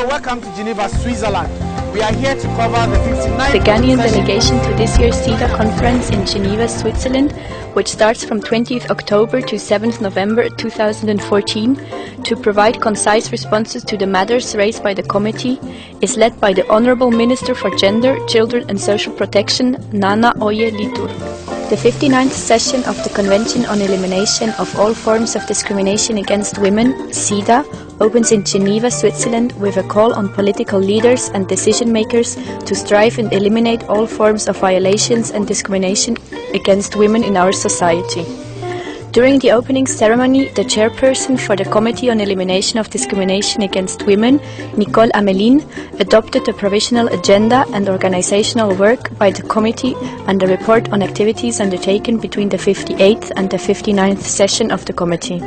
Hello, welcome to Geneva, Switzerland. We are here to cover the 59th The Ghanaian delegation to this year's CEDAW conference in Geneva, Switzerland, which starts from 20th October to 7th November 2014, to provide concise responses to the matters raised by the committee, is led by the Honourable Minister for Gender, Children and Social Protection, Nana Oye Litur. The 59th session of the Convention on Elimination of All Forms of Discrimination Against Women, CEDAW, opens in Geneva, Switzerland, with a call on political leaders and decision-makers to strive and eliminate all forms of violations and discrimination against women in our society. During the opening ceremony, the chairperson for the Committee on Elimination of Discrimination Against Women, Nicole Ameline, adopted the provisional agenda and organizational work by the committee and the report on activities undertaken between the 58th and the 59th session of the committee.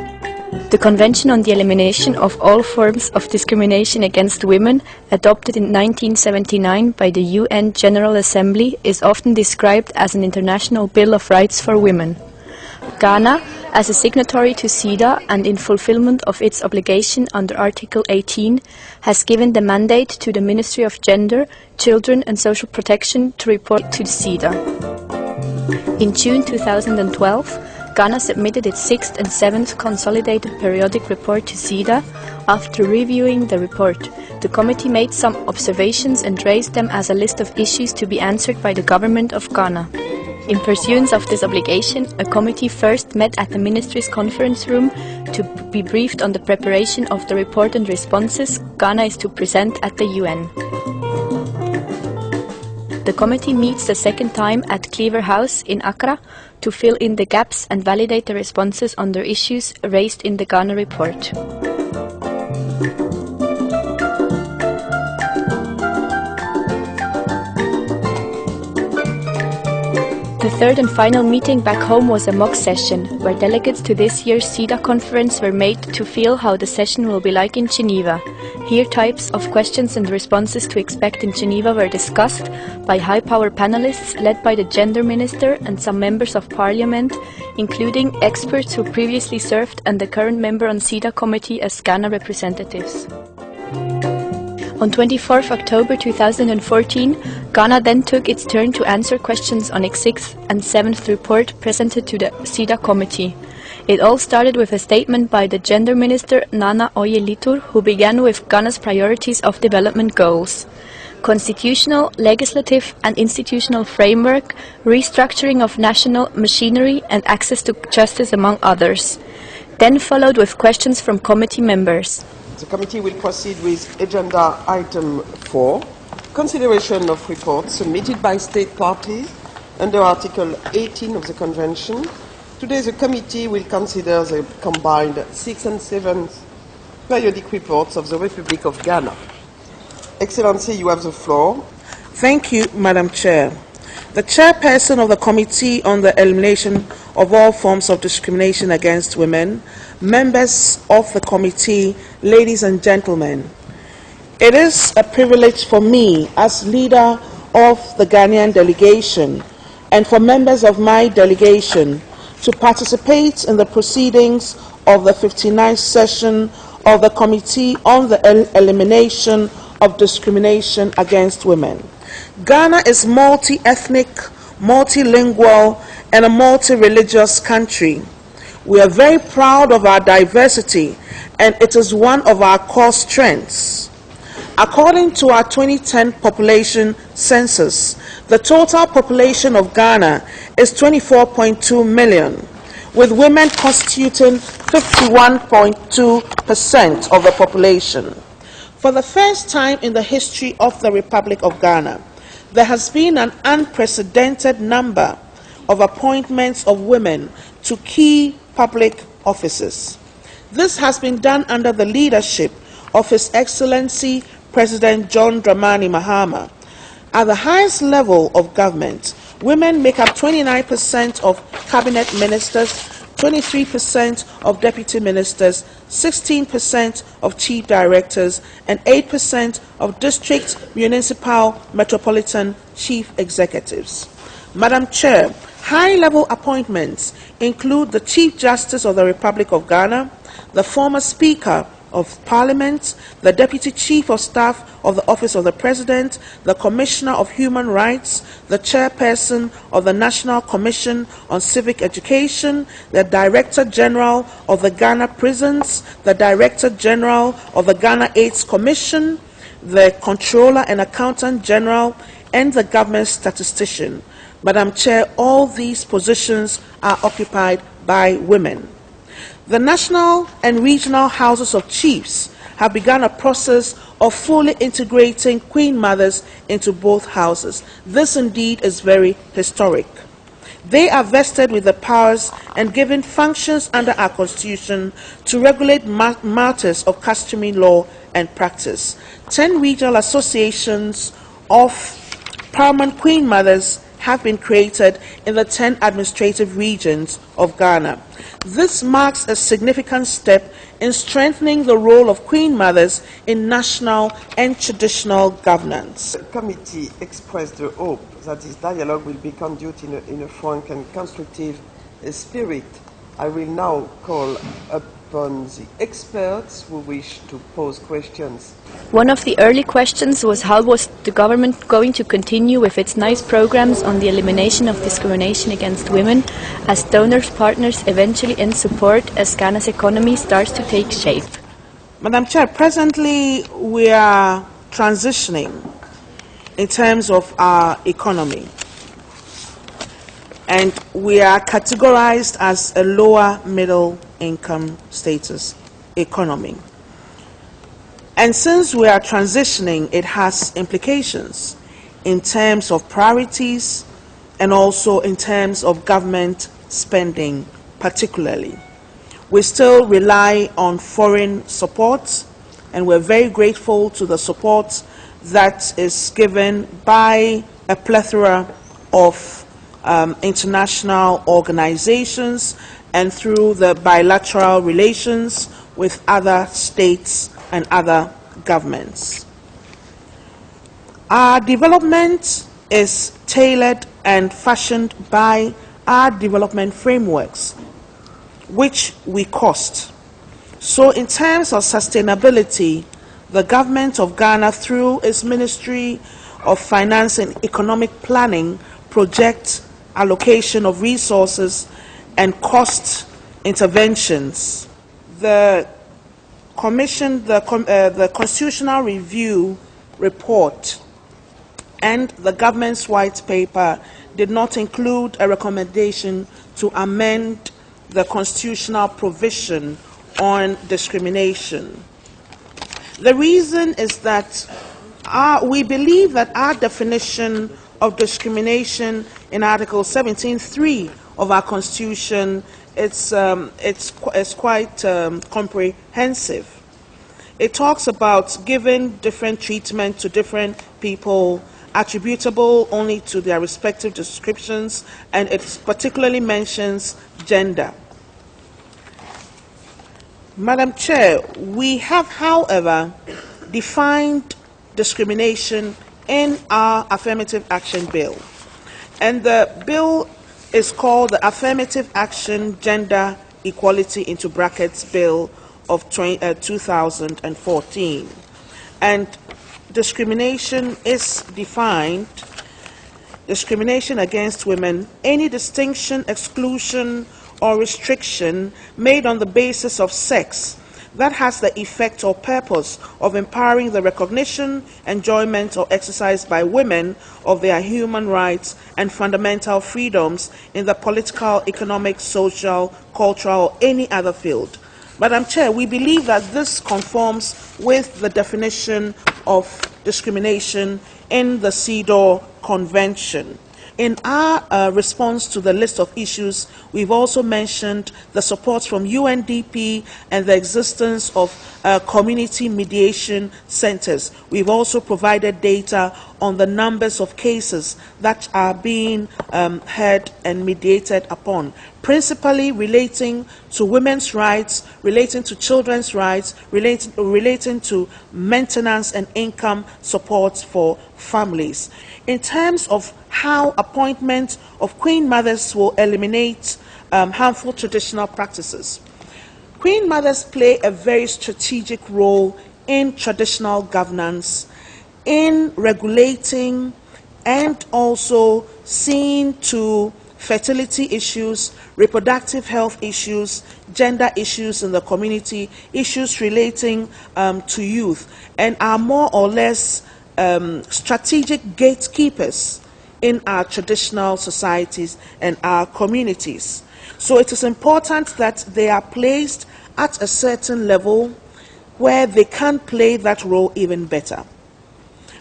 The Convention on the Elimination of All Forms of Discrimination Against Women, adopted in 1979 by the UN General Assembly, is often described as an international Bill of Rights for women. Ghana, as a signatory to CEDAW and in fulfillment of its obligation under Article 18, has given the mandate to the Ministry of Gender, Children and Social Protection to report to CEDAW. In June 2012, Ghana submitted its 6th and 7th Consolidated Periodic Report to CEDAW. After reviewing the report, the committee made some observations and raised them as a list of issues to be answered by the government of Ghana. In pursuance of this obligation, a committee first met at the Ministry's conference room to be briefed on the preparation of the report and responses Ghana is to present at the UN. The committee meets the second time at Cleaver House in Accra to fill in the gaps and validate the responses on the issues raised in the Ghana report. The third and final meeting back home was a mock session, where delegates to this year's CEDAW conference were made to feel how the session will be like in Geneva. Here types of questions and responses to expect in Geneva were discussed by high-power panelists led by the Gender Minister and some members of Parliament, including experts who previously served and the current member on CEDAW committee as Ghana representatives. On 24th October 2014, Ghana then took its turn to answer questions on its 6th and 7th report presented to the CEDAW committee. It all started with a statement by the Gender Minister Nana Oye Litur, who began with Ghana's priorities of development goals: constitutional, legislative and institutional framework, restructuring of national machinery and access to justice, among others. Then followed with questions from committee members. The committee will proceed with agenda item 4, consideration of reports submitted by state parties under Article 18 of the Convention. Today the committee will consider the combined 6th and 7th periodic reports of the Republic of Ghana. Excellency, you have the floor. Thank you, Madam Chair. The chairperson of the Committee on the Elimination of All Forms of Discrimination Against Women, members of the committee, ladies and gentlemen, it is a privilege for me as leader of the Ghanaian delegation and for members of my delegation to participate in the proceedings of the 59th session of the Committee on the Elimination of Discrimination Against Women. Ghana is multi-ethnic, multilingual, and a multi-religious country. We are very proud of our diversity, and it is one of our core strengths. According to our 2010 population census, the total population of Ghana is 24.2 million, with women constituting 51.2% of the population. For the first time in the history of the Republic of Ghana, there has been an unprecedented number of appointments of women to key public offices. This has been done under the leadership of His Excellency President John Dramani Mahama. At the highest level of government, women make up 29% of cabinet ministers, 23% of deputy ministers, 16% of chief directors, and 8% of district, municipal, metropolitan chief executives. Madam Chair, high-level appointments include the Chief Justice of the Republic of Ghana, the former Speaker of Parliament, the Deputy Chief of Staff of the Office of the President, the Commissioner of Human Rights, the Chairperson of the National Commission on Civic Education, the Director General of the Ghana Prisons, the Director General of the Ghana AIDS Commission, the Controller and Accountant General, and the Government Statistician. Madam Chair, all these positions are occupied by women. The national and regional houses of chiefs have begun a process of fully integrating Queen Mothers into both houses. This indeed is very historic. They are vested with the powers and given functions under our Constitution to regulate matters of customary law and practice. 10 regional associations of paramount Queen Mothers have been created in the 10 administrative regions of Ghana. This marks a significant step in strengthening the role of Queen Mothers in national and traditional governance. The committee expressed the hope that this dialogue will be conducted in a frank and constructive spirit. I will now call upon the experts who wish to pose questions. One of the early questions was how was the government going to continue with its nice programs on the elimination of discrimination against women as donors, partners eventually in support as Ghana's economy starts to take shape? Madam Chair, presently we are transitioning in terms of our economy, and we are categorized as a lower middle income status economy. And since we are transitioning, it has implications in terms of priorities and also in terms of government spending particularly. We still rely on foreign support, and we're very grateful to the support that is given by a plethora of international organizations and through the bilateral relations with other states and other governments. Our development is tailored and fashioned by our development frameworks, which we cost. So in terms of sustainability, the government of Ghana, through its Ministry of Finance and Economic Planning, projects allocation of resources and cost interventions. The Constitutional Review report and the government's white paper did not include a recommendation to amend the constitutional provision on discrimination. The reason is that we believe that our definition of discrimination in Article 17.3 of our Constitution it's quite comprehensive. It talks about giving different treatment to different people attributable only to their respective descriptions, and it particularly mentions gender. Madam Chair, we have, however, defined discrimination in our Affirmative Action Bill, and the bill is called the Affirmative Action Gender Equality into brackets Bill of 2014. And discrimination is defined: discrimination against women, any distinction, exclusion, or restriction made on the basis of sex that has the effect or purpose of empowering the recognition, enjoyment, or exercise by women of their human rights and fundamental freedoms in the political, economic, social, cultural, or any other field. Madam Chair, we believe that this conforms with the definition of discrimination in the CEDAW Convention. In our response to the list of issues, we've also mentioned the support from UNDP and the existence of community mediation centers. We've also provided data on the numbers of cases that are being heard and mediated upon, principally relating to women's rights, relating to children's rights, relating to maintenance and income support for families. In terms of how appointment of Queen Mothers will eliminate harmful traditional practices, Queen mothers play a very strategic role in traditional governance, in regulating and also seeing to fertility issues, reproductive health issues, gender issues in the community, issues relating to youth, and are more or less strategic gatekeepers in our traditional societies and our communities. So it is important that they are placed at a certain level where they can play that role even better.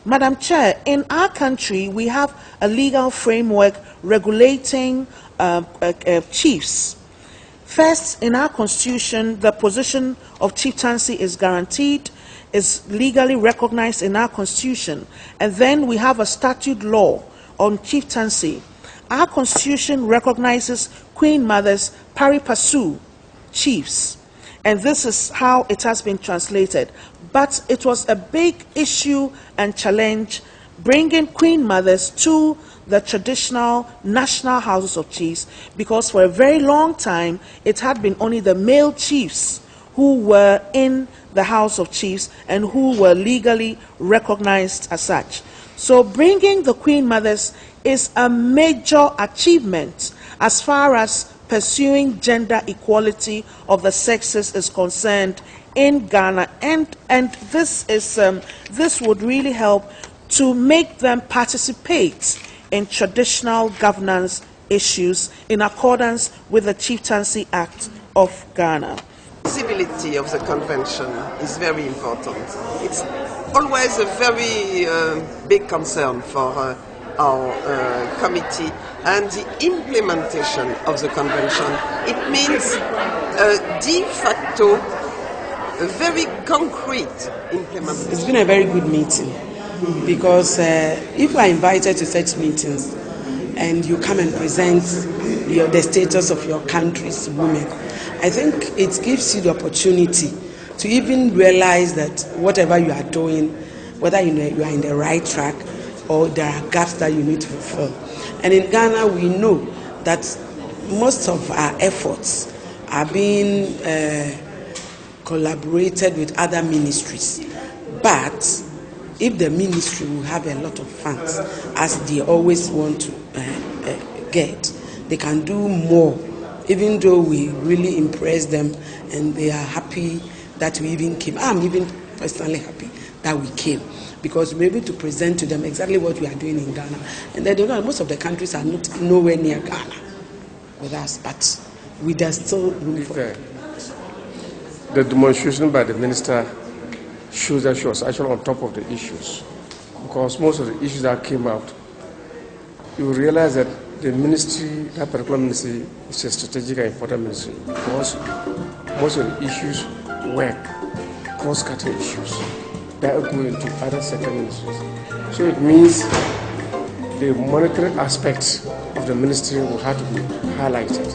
Madam Chair, in our country, we have a legal framework regulating chiefs. First, in our constitution, the position of chieftaincy is guaranteed, is legally recognized in our constitution, and then we have a statute law on chieftaincy. Our constitution recognizes queen mothers pari passu chiefs, and this is how it has been translated. But it was a big issue and challenge bringing queen mothers to the traditional national houses of chiefs, because for a very long time it had been only the male chiefs who were in the house of chiefs and who were legally recognized as such. So bringing the queen mothers is a major achievement as far as pursuing gender equality of the sexes is concerned in Ghana, and this would really help to make them participate in traditional governance issues in accordance with the Chieftaincy Act of Ghana. Visibility of the convention is very important. It's always a very big concern for our committee, and the implementation of the convention. It means a de facto, a very concrete implementation. It's been a very good meeting, because if you are invited to such meetings and you come and present the status of your country's women, I think it gives you the opportunity to even realize that whatever you are doing, whether you are in the right track or there are gaps that you need to fulfill. And in Ghana, we know that most of our efforts are being collaborated with other ministries. But if the ministry will have a lot of funds, as they always want to get, they can do more, even though we really impress them and they are happy that we even came. I'm even personally happy that we came, because we're able to present to them exactly what we are doing in Ghana. And they don't know, most of the countries are not nowhere near Ghana with us, but we there's still room for it. The demonstration by the minister shows that she was actually on top of the issues, because most of the issues that came out, you realize that the ministry, that particular ministry, is a strategic and important ministry, because most of the issues work, cross-cutting issues that are going to other sector ministries. So it means the monetary aspects of the ministry will have to be highlighted.